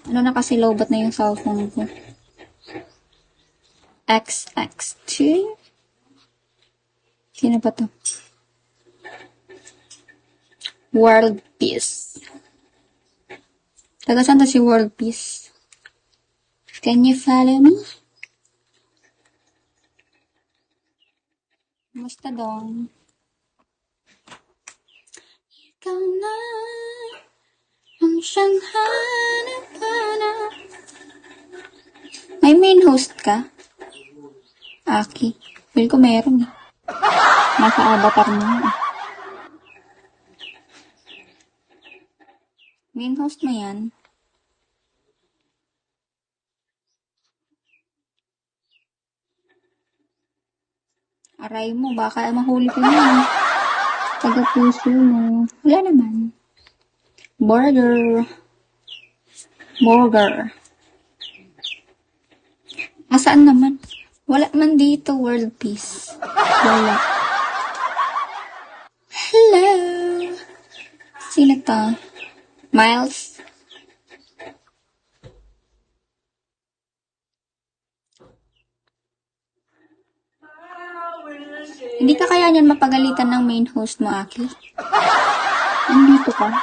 Ano na kasi lowbat na yung cellphone ko. XX2? Sino ba to? World Peace. Taga saan to si World Peace? Can you follow me? Musta dong? Ikaw na ang siyang hanap-hanap. May main host ka? Aki. Feel ko meron eh. Nasa avatar mo. Main host mo yan? Aray mo, baka mahuli ko yan. Taga-puso mo. Wala naman. Burger. Asaan naman? Wala man dito, World Peace. Wala. Hello! Sino to? Miles? Hindi ka kaya niyan mapagalitan ng main host mo, Aki? Nandito ka?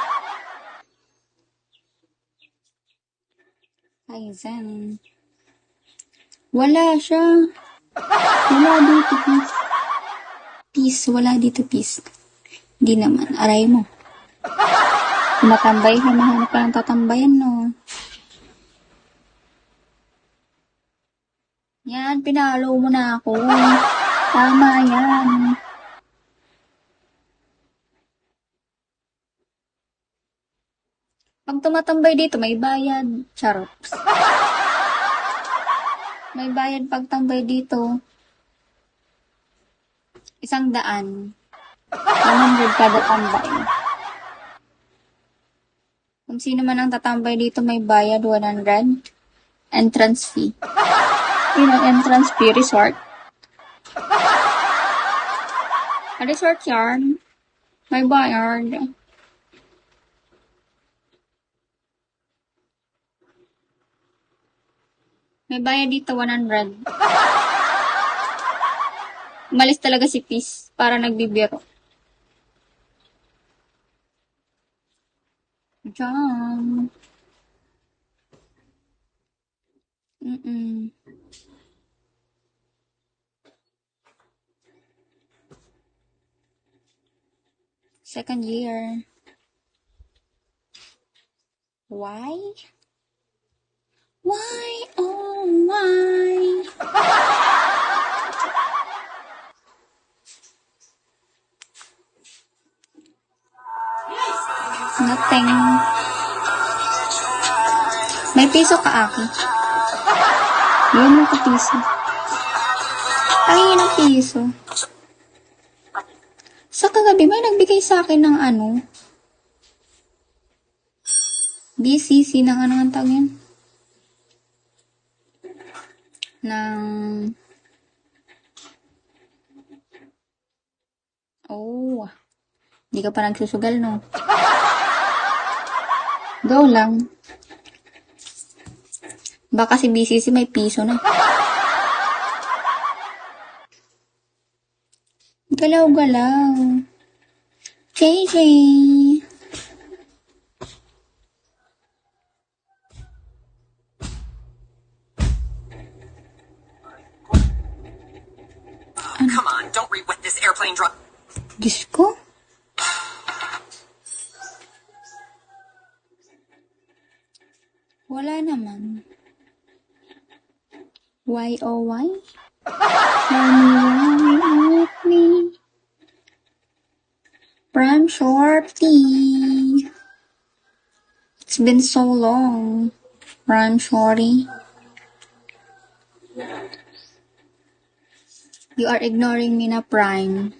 Ay, Zen. Wala siya. Wala dito, peace. Peace, wala dito, peace. Hindi naman, aray mo. Tumatambay, hanahanap ka ng tatambayan, no? Yan, pinalo mo na ako. Tama yan. Pag tumatambay dito, may bayad. Charops. May bayad pag tambay dito. 100. 100 kada tambay. Kung sino man ang tatambay dito, may bayad 100. Entrance fee. Yun ang entrance fee, resort. A resort yarn. May bayad. May bayad dito 100. Umalis talaga si Peace para nagbibiro. Diyan. Second year. Why? Why, oh why? Nothing. May piso ka, Aki. Yun mo ka piso. Ay, ng piso. Sa kagabi, may nagbigay sa akin ng ano? BCC ng ano ang tawag yun? Oh, hindi ka pa nagsusugal, no? Go lang. Baka si BCC may piso na. Galaw-galaw. JJ. Come on, don't re-wet this airplane drop. Diyos ko. Wala naman. Why oh why? Why me? Pram Shorty. It's been so long. Pram Shorty. You are ignoring me na Prime.